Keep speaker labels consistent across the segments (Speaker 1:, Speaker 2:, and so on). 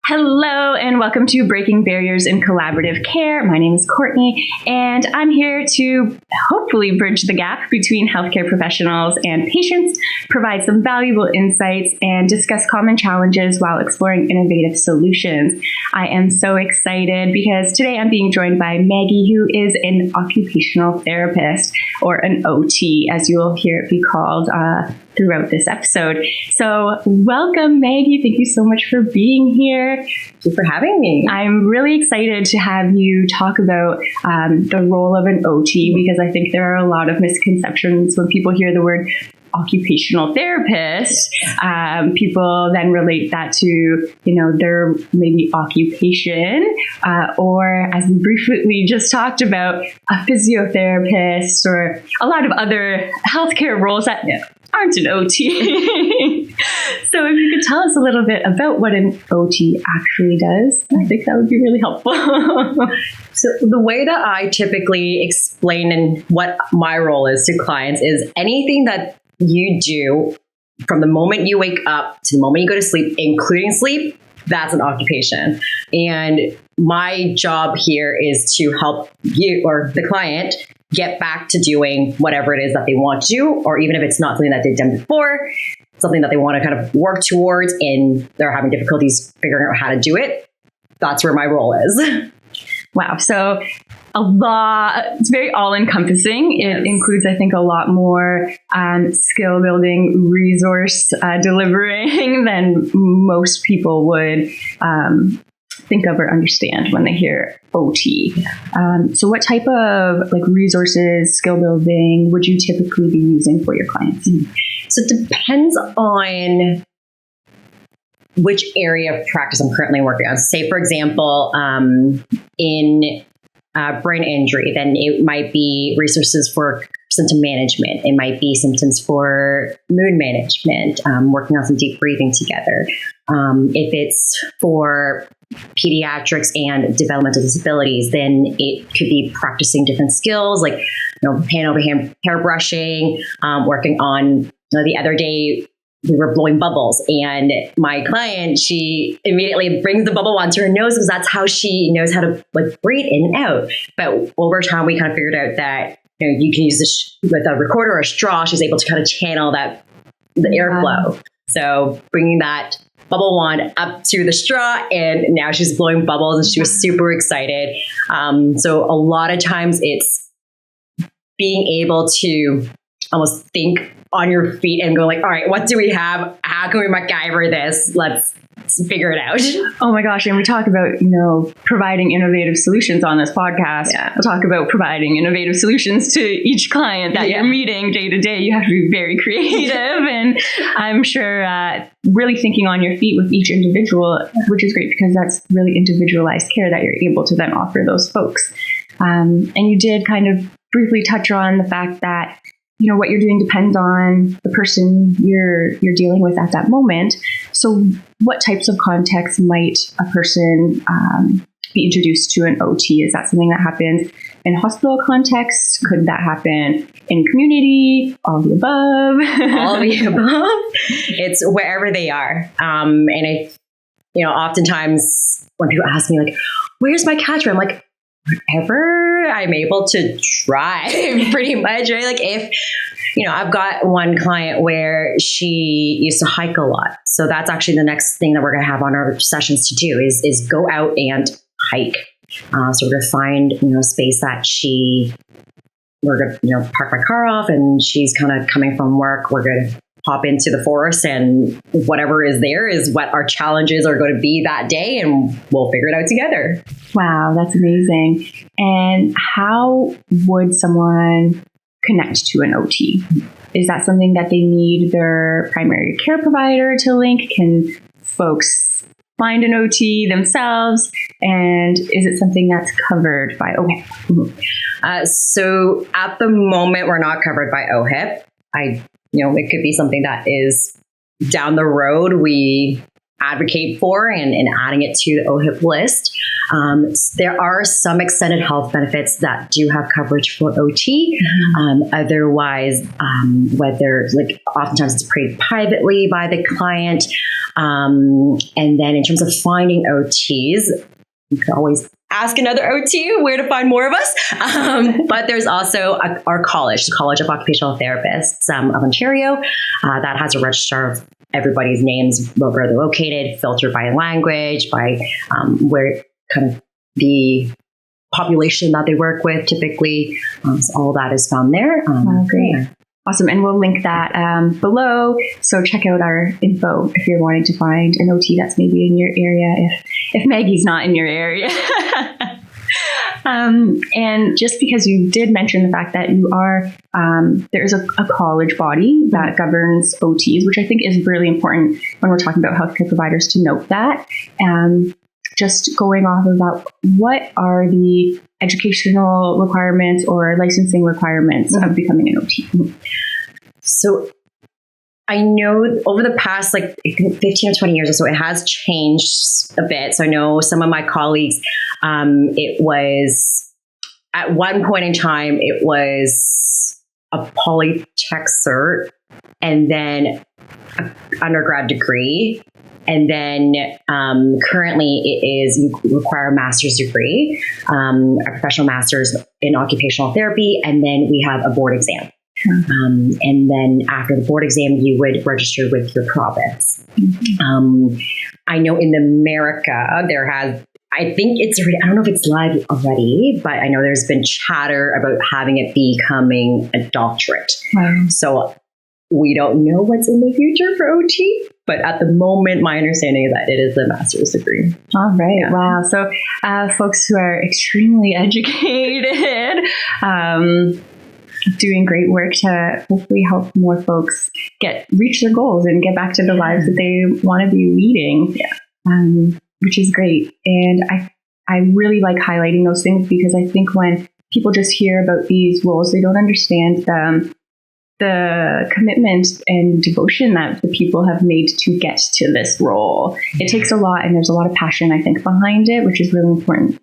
Speaker 1: Hello and welcome to Breaking Barriers in Collaborative Care. My name is Courtney and I'm here to hopefully bridge the gap between healthcare professionals and patients, provide some valuable insights, and discuss common challenges while exploring innovative solutions. I am so excited because today I'm being joined by Maggie, who is an occupational therapist, or an OT, as you will hear it be called throughout this episode. So welcome, Maggie. Thank you so much for being here.
Speaker 2: Thank you for having me.
Speaker 1: I'm really excited to have you talk about the role of an OT, because I think there are a lot of misconceptions when people hear the word occupational therapist. People then relate that to, their maybe occupation, or as we briefly just talked about, a physiotherapist, or a lot of other healthcare roles that aren't an OT. So if you could tell us a little bit about what an OT actually does, I think that would be really helpful.
Speaker 2: So the way that I typically explain and what my role is to clients is anything that you do from the moment you wake up to the moment you go to sleep, including sleep, that's an occupation. And my job here is to help you or the client get back to doing whatever it is that they want to do, or even if it's not something that they've done before, something that they want to kind of work towards and they're having difficulties figuring out how to do it. That's where my role is.
Speaker 1: Wow. So it's very all-encompassing. Yes. It includes, I think, a lot more skill building, resource delivering than most people would think of or understand when they hear OT. So what type of resources, skill building would you typically be using for your clients?
Speaker 2: So it depends on which area of practice I'm currently working on. Say, for example, in brain injury, then it might be resources for symptom management. It might be symptoms for mood management, working on some deep breathing together. If it's for pediatrics and developmental disabilities, then it could be practicing different skills like hand over hand hair brushing, working on the other day we were blowing bubbles, and my client, she immediately brings the bubble onto her nose because that's how she knows how to breathe in and out. But over time, we kind of figured out that you can use this with a recorder or a straw. She's able to kind of channel the airflow. So bringing that bubble wand up to the straw, and now she's blowing bubbles, and she was super excited. So a lot of times it's being able to almost think on your feet and go all right, what do we have? How can we MacGyver this? Let's figure it out.
Speaker 1: Oh my gosh. And we talk about, providing innovative solutions on this podcast. Yeah. We'll talk about providing innovative solutions to each client that you're meeting day to day. You have to be very creative. And I'm sure really thinking on your feet with each individual, which is great because that's really individualized care that you're able to then offer those folks. And you did kind of briefly touch on the fact that what you're doing depends on the person you're dealing with at that moment. So what types of contexts might a person be introduced to an OT? Is that something that happens in hospital context? Could that happen in community? All of the above?
Speaker 2: All of the above. It's wherever they are. And oftentimes when people ask me where's my catchment? I'm wherever I'm able to try, pretty much, right? If, I've got one client where she used to hike a lot. So that's actually the next thing that we're going to have on our sessions to do is go out and hike. So we're going to find, a space that we're going to, park my car off, and she's kind of coming from work. We're going to hop into the forest, and whatever is there is what our challenges are going to be that day, and we'll figure it out together.
Speaker 1: Wow, that's amazing. And how would someone connect to an OT? Is that something that they need their primary care provider to link? Can folks find an OT themselves? And is it something that's covered by OHIP?
Speaker 2: So at the moment, we're not covered by OHIP. It could be something that is down the road we advocate for and adding it to the OHIP list. There are some extended health benefits that do have coverage for OT. Otherwise, whether oftentimes it's paid privately by the client. And then in terms of finding OTs, you can always ask another OT where to find more of us. But there's also our college, the College of Occupational Therapists of Ontario, that has a register of everybody's names, where they're located, filtered by language, by where kind of the population that they work with typically. So all that is found there.
Speaker 1: Great.
Speaker 2: Yeah.
Speaker 1: Awesome. And we'll link that below. So check out our info if you're wanting to find an OT that's maybe in your area, if Maggie's not in your area. And just because you did mention the fact that you are, there's a college body that governs OTs, which I think is really important when we're talking about healthcare providers to note that. Just going off of that, what are the educational requirements or licensing requirements of becoming an OT?
Speaker 2: So I know over the past 15 or 20 years or so, it has changed a bit. So I know some of my colleagues, it was at one point in time, it was a Polytech cert and then an undergrad degree. And then currently it is, you require a master's degree, a professional master's in occupational therapy, and then we have a board exam. And then after the board exam, you would register with your province. I know in America, there has, I think it's already, I don't know if it's live already, but I know there's been chatter about having it becoming a doctorate.
Speaker 1: Wow.
Speaker 2: So we don't know what's in the future for OT, but at the moment, my understanding is that it is a master's degree.
Speaker 1: All right.
Speaker 2: Yeah.
Speaker 1: Wow. So folks who are extremely educated, doing great work to hopefully help more folks reach their goals and get back to the lives that they want to be leading, which is great. And I really like highlighting those things because I think when people just hear about these roles, they don't understand the commitment and devotion that the people have made to get to this role. It takes a lot, and there's a lot of passion, I think, behind it, which is really important.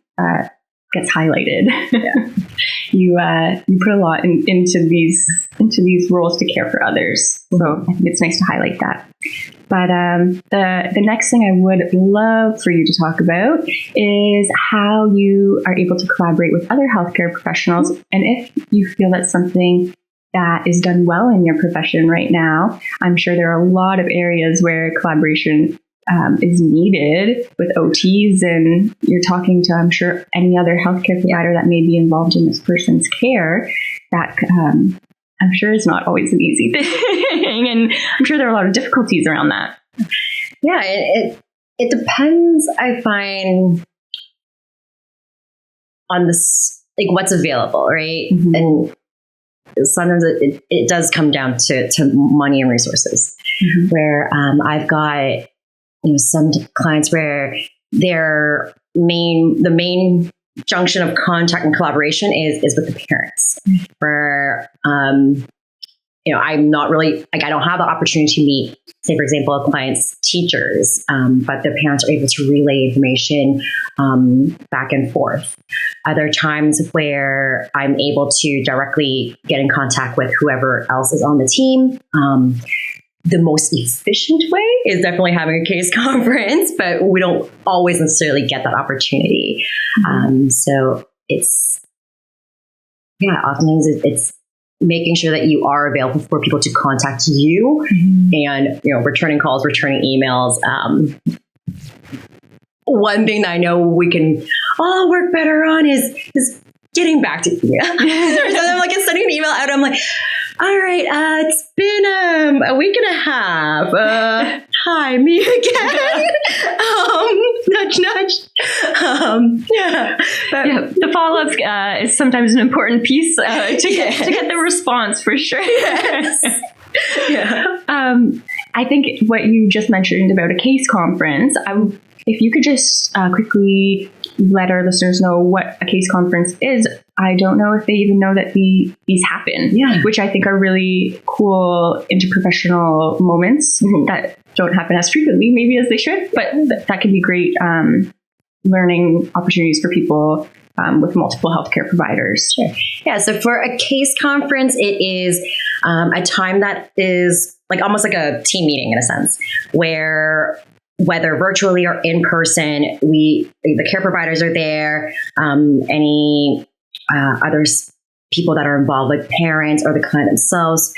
Speaker 1: Gets highlighted. You put a lot into these roles to care for others. So I think it's nice to highlight that. But the next thing I would love for you to talk about is how you are able to collaborate with other healthcare professionals, and if you feel that's something that is done well in your profession right now. I'm sure there are a lot of areas where collaboration is needed with OTs, and you're talking to, I'm sure, any other healthcare provider that may be involved in this person's care. That I'm sure is not always an easy thing, and I'm sure there are a lot of difficulties around that.
Speaker 2: Yeah, it depends. I find on this, what's available, right? Mm-hmm. And sometimes it does come down to money and resources. Mm-hmm. Where I've got some clients where the main junction of contact and collaboration is with the parents. Mm-hmm. Where I'm not really I don't have the opportunity to meet, say for example, a client's teachers, but the parents are able to relay information back and forth. Other times where I'm able to directly get in contact with whoever else is on the team. The most efficient way is definitely having a case conference, but we don't always necessarily get that opportunity. Mm-hmm. So oftentimes it's making sure that you are available for people to contact you, mm-hmm. and returning calls, returning emails. One thing that I know we can all work better on is getting back to email. I'm sending an email out. I'm like, all right, it's been a week and a half. Hi, me again. Nudge, nudge. But
Speaker 1: the follow-up is sometimes an important piece to get the response for sure.
Speaker 2: Yes. Yeah.
Speaker 1: I think what you just mentioned about a case conference, if you could just quickly let our listeners know what a case conference is. I don't know if they even know that these happen, which I think are really cool interprofessional moments that don't happen as frequently maybe as they should, but that can be great learning opportunities for people with multiple healthcare providers.
Speaker 2: Sure. Yeah. So for a case conference, it is a time that is like almost like a team meeting in a sense, where whether virtually or in person, the care providers are there, any other people that are involved, like parents or the client themselves,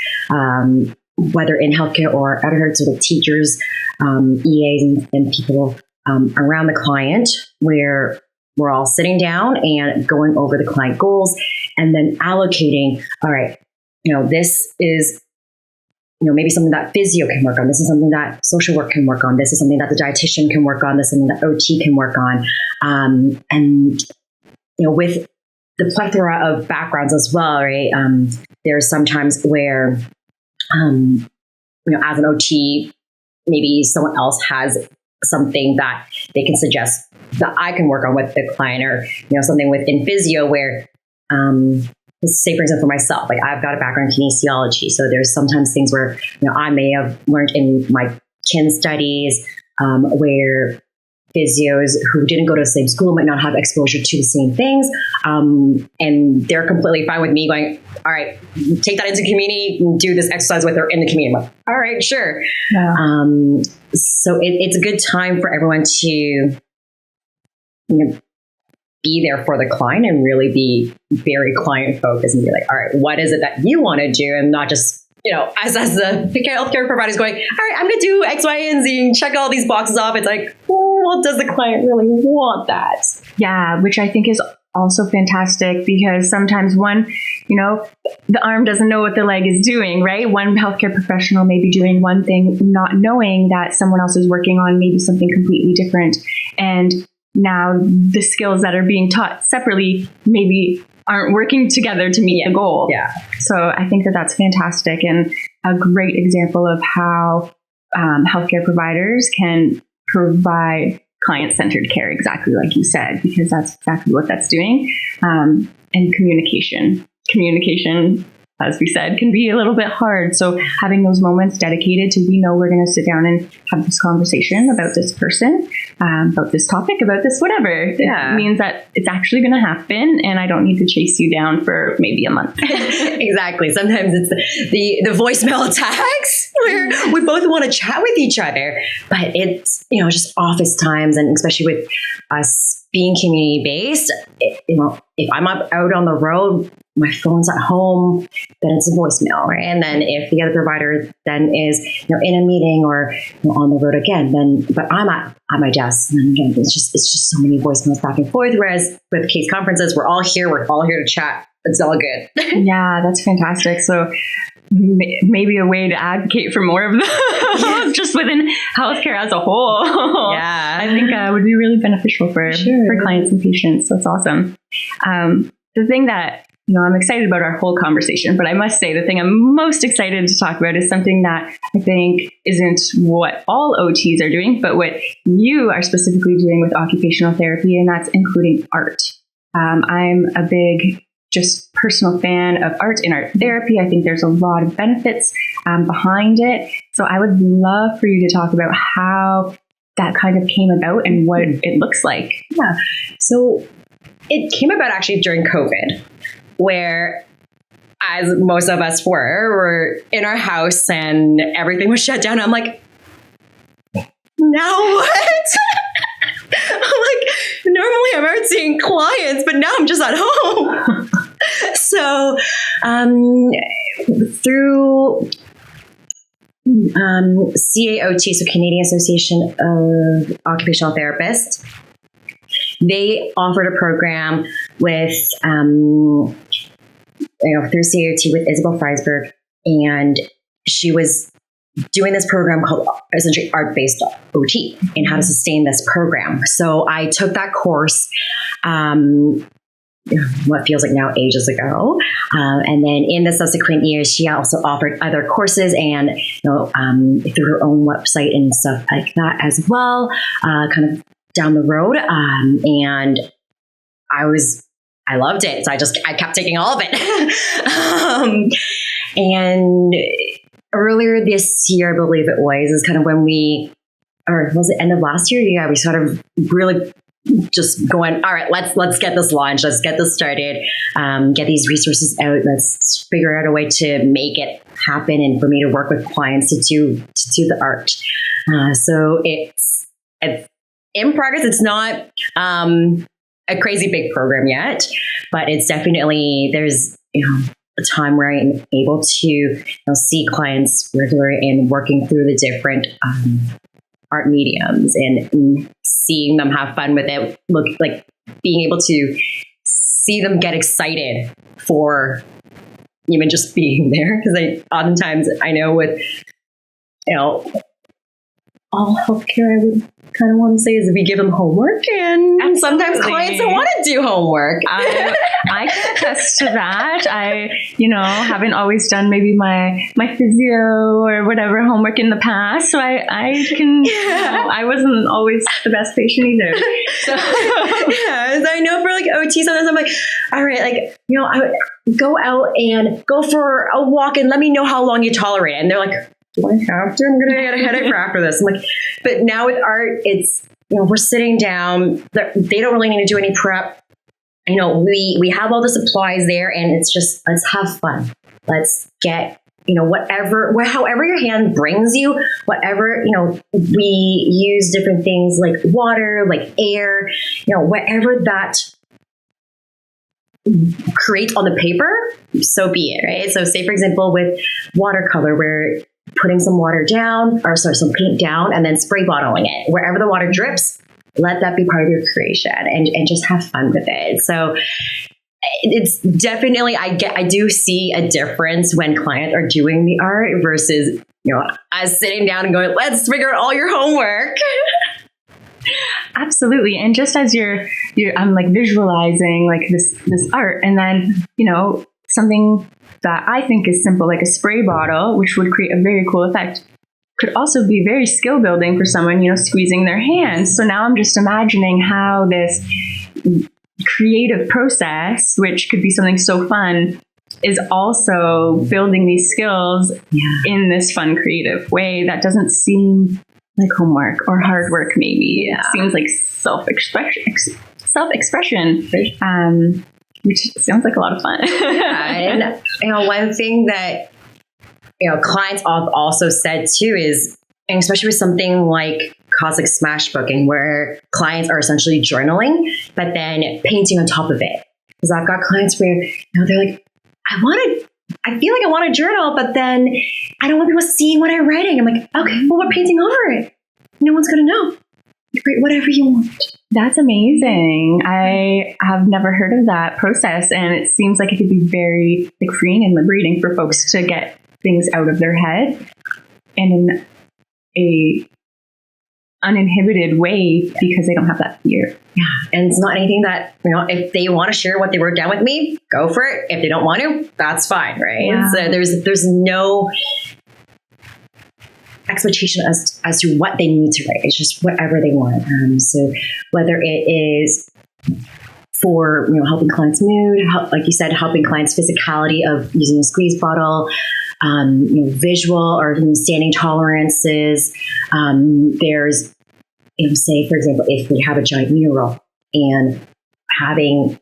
Speaker 2: whether in healthcare or other sort of teachers, EAs and people around the client, where we're all sitting down and going over the client goals and then allocating, all right, this is, maybe something that physio can work on. This is something that social work can work on. This is something that the dietitian can work on. This is something that OT can work on. And, with the plethora of backgrounds as well, right? There's sometimes where, as an OT, maybe someone else has something that they can suggest that I can work on with the client, or, something within physio where, say for example, for myself, like I've got a background in kinesiology. So there's sometimes things where, I may have learned in my kin studies, where physios who didn't go to the same school might not have exposure to the same things. And they're completely fine with me going, all right, take that into community and do this exercise with her in the community. I'm like, all right, sure. Yeah. So it's a good time for everyone to be there for the client and really be very client focused and be like, all right, what is it that you want to do? And not just, as the healthcare provider is going, all right, I'm going to do X, Y, and Z and check all these boxes off. It's like, well, does the client really want that?
Speaker 1: Yeah, which I think is also fantastic, because sometimes the arm doesn't know what the leg is doing, right? One healthcare professional may be doing one thing, not knowing that someone else is working on maybe something completely different. And now the skills that are being taught separately maybe aren't working together to meet the goal.
Speaker 2: Yeah.
Speaker 1: So I think that that's fantastic and a great example of how healthcare providers can provide client-centered care, exactly like you said, because that's exactly what that's doing. And communication, as we said, can be a little bit hard. So having those moments dedicated to, we're going to sit down and have this conversation about this person, about this topic, about this whatever.
Speaker 2: Yeah.
Speaker 1: It means that it's actually going to happen, and I don't need to chase you down for maybe a month.
Speaker 2: Exactly. Sometimes it's the voicemail attacks where we both want to chat with each other, but it's, just office times, and especially with us being community-based, if I'm out on the road, my phone's at home, then it's a voicemail, right? And then if the other provider then is, in a meeting or on the road again, but I'm at my desk, and again, it's just so many voicemails back and forth. Whereas with case conferences, we're all here to chat. It's all good.
Speaker 1: Yeah, that's fantastic. So maybe a way to advocate for more of those just within healthcare as a whole.
Speaker 2: Yeah,
Speaker 1: I think would be really beneficial for clients and patients. That's awesome. The thing that I'm excited about our whole conversation, but I must say the thing I'm most excited to talk about is something that I think isn't what all OTs are doing, but what you are specifically doing with occupational therapy, and that's including art. I'm a big just personal fan of art in art therapy. I think there's a lot of benefits behind it. So I would love for you to talk about how that kind of came about and what it looks like.
Speaker 2: Yeah. So it came about actually during COVID, where, as most of us were in our house and everything was shut down. I'm like, now what? I'm like, normally I'm out seeing clients, but now I'm just at home. So through CAOT, so Canadian Association of Occupational Therapists, they offered a program with, through CAOT with Isabel Freisberg, and she was doing this program called essentially art-based OT and how to sustain this program. So I took that course, what feels like now ages ago. And then in the subsequent years, she also offered other courses and, through her own website and stuff like that as well, kind of down the road. And I loved it. So I kept taking all of it. And earlier this year, I believe it was, is kind of when or was it end of last year? Yeah, we sort of really just going, all right, let's get this launched. Let's get this started. Get these resources out. Let's figure out a way to make it happen and for me to work with clients to do the art. So it's in progress. It's not a crazy big program yet, but it's definitely, there's a time where I'm able to see clients regularly and working through the different art mediums and seeing them have fun with it. Look, like being able to see them get excited for even just being there. Because oftentimes I know with, all healthcare, I would kind of want to say is we give them homework, and
Speaker 1: Absolutely.
Speaker 2: Sometimes clients don't want to do homework.
Speaker 1: I can attest to that. I, haven't always done maybe my physio or whatever homework in the past, so I can. I wasn't always the best patient either. So
Speaker 2: I know for like OT, sometimes I'm like, all right, like I would go out and go for a walk and let me know how long you tolerate, and they're like, do I have to? I'm going to get a headache after this. I'm like, but now with art, it's, we're sitting down. They don't really need to do any prep. We have all the supplies there, and it's just, let's have fun. Let's get, however your hand brings you, whatever, we use different things like water, like air, whatever that creates on the paper, so be it, right? So say, for example, with watercolor, where putting some some paint down and then spray bottling it. Wherever the water drips, let that be part of your creation and just have fun with it. So it's definitely, I do see a difference when clients are doing the art versus, us sitting down and going, let's figure out all your homework.
Speaker 1: Absolutely. And just as I'm like visualizing like this art, and then, something that I think is simple, like a spray bottle, which would create a very cool effect, could also be very skill building for someone, squeezing their hands. So now I'm just imagining how this creative process, which could be something so fun, is also building these skills in this fun, creative way that doesn't seem like homework or hard work. Maybe it seems like self-expression, which sounds like a lot of fun.
Speaker 2: And one thing that clients have also said too is, and especially with something like Cosmic Smash Booking, where clients are essentially journaling, but then painting on top of it. Because I've got clients where they're like, I feel like I want to journal, but then I don't want people seeing what I'm writing. I'm like, okay, well, we're painting over it. No one's going to know. Create whatever you want.
Speaker 1: That's amazing. I have never heard of that process, and it seems like it could be very freeing and liberating for folks to get things out of their head and in a uninhibited way because they don't have that fear.
Speaker 2: Yeah, and it's not anything that if they want to share what they wrote down with me, go for it. If they don't want to, that's fine, right?
Speaker 1: Yeah.
Speaker 2: So there's no expectation as to what they need to write. It's just whatever they want. So whether it is for helping clients' mood, like you said, helping clients' physicality of using a squeeze bottle, visual or standing tolerances. There's say, for example, if we have a giant mural and having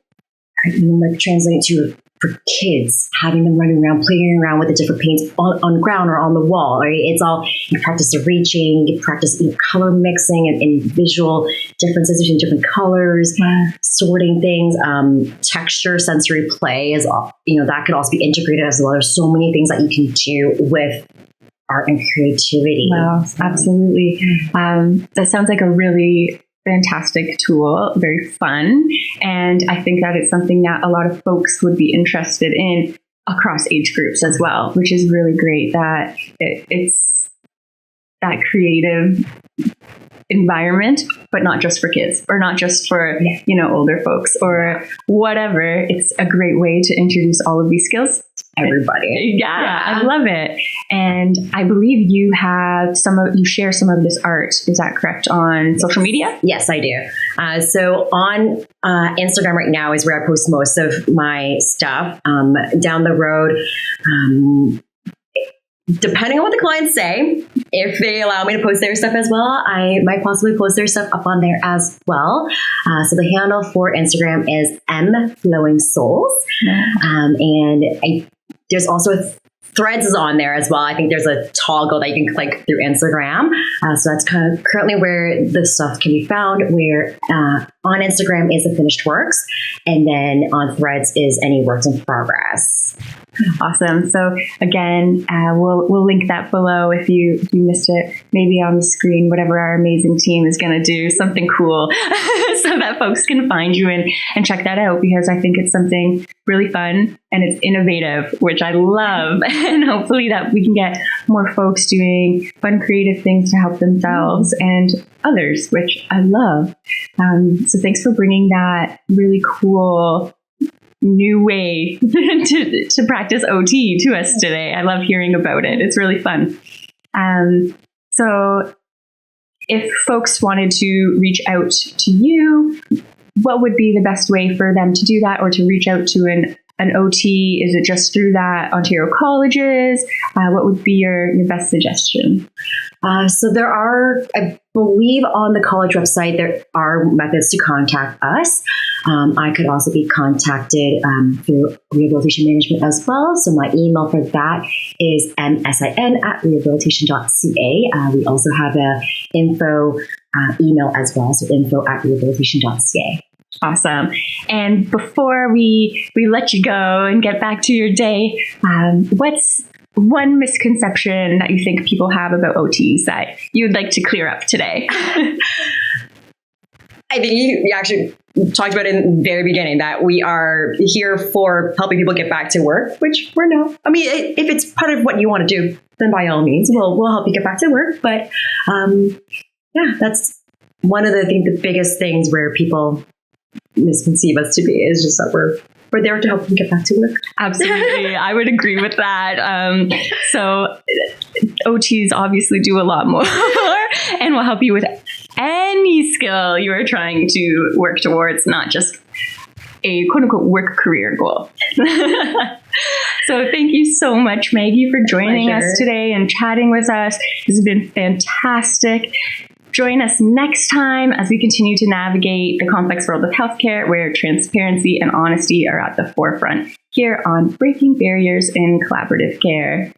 Speaker 2: translating to for kids, having them running around, playing around with the different paints on the ground or on the wall. Right? It's all, you practice the reaching, you practice color mixing and visual differences between different colors, sorting things, texture, sensory play is all, that could also be integrated as well. There's so many things that you can do with art and creativity.
Speaker 1: Wow, absolutely. That sounds like a really fantastic tool, very fun. And I think that it's something that a lot of folks would be interested in across age groups as well, which is really great that it's that creative environment, but not just for kids or not just for, older folks or whatever. It's a great way to introduce all of these skills.
Speaker 2: Everybody.
Speaker 1: Yeah, I love it. And I believe you share some of this art. Is that correct on social media?
Speaker 2: Yes, I do. So on Instagram right now is where I post most of my stuff. Down the road, depending on what the clients say, if they allow me to post their stuff as well, I might possibly post their stuff up on there as well. So the handle for Instagram is mflowingsouls. There's also Threads is on there as well. I think there's a toggle that you can click through Instagram. So that's kind of currently where the stuff can be found, where on Instagram is the finished works, and then on Threads is any works in progress.
Speaker 1: Awesome. So again, we'll link that below if you missed it, maybe on the screen, whatever our amazing team is going to do, something cool so that folks can find you and check that out, because I think it's something really fun and it's innovative, which I love. And hopefully that we can get more folks doing fun, creative things to help themselves and others, which I love. So thanks for bringing that really cool new way to practice OT to us today. I love hearing about it. It's really fun. So if folks wanted to reach out to you, what would be the best way for them to do that, or to reach out to an OT? Is it just through that Ontario colleges? What would be your best suggestion?
Speaker 2: So there are, I believe on the college website, there are methods to contact us. I could also be contacted through rehabilitation management as well. So my email for that is msin@rehabilitation.ca. We also have a info email as well. So info@rehabilitation.ca.
Speaker 1: Awesome. And before we let you go and get back to your day, what's one misconception that you think people have about OTs that you'd like to clear up today?
Speaker 2: I think you actually talked about it in the very beginning, that we are here for helping people get back to work, which we're not. I mean, if it's part of what you want to do, then by all means, we'll help you get back to work. But that's one of the biggest things where people misconceive us to be, is just that we're there to help them get back to work.
Speaker 1: Absolutely. I would agree with that. So OTs obviously do a lot more and will help you with any skill you are trying to work towards, not just a quote unquote work career goal. So thank you so much, Maggie, for joining us today and chatting with us. This has been fantastic. Join us next time as we continue to navigate the complex world of healthcare, where transparency and honesty are at the forefront, here on Breaking Barriers in Collaborative Care.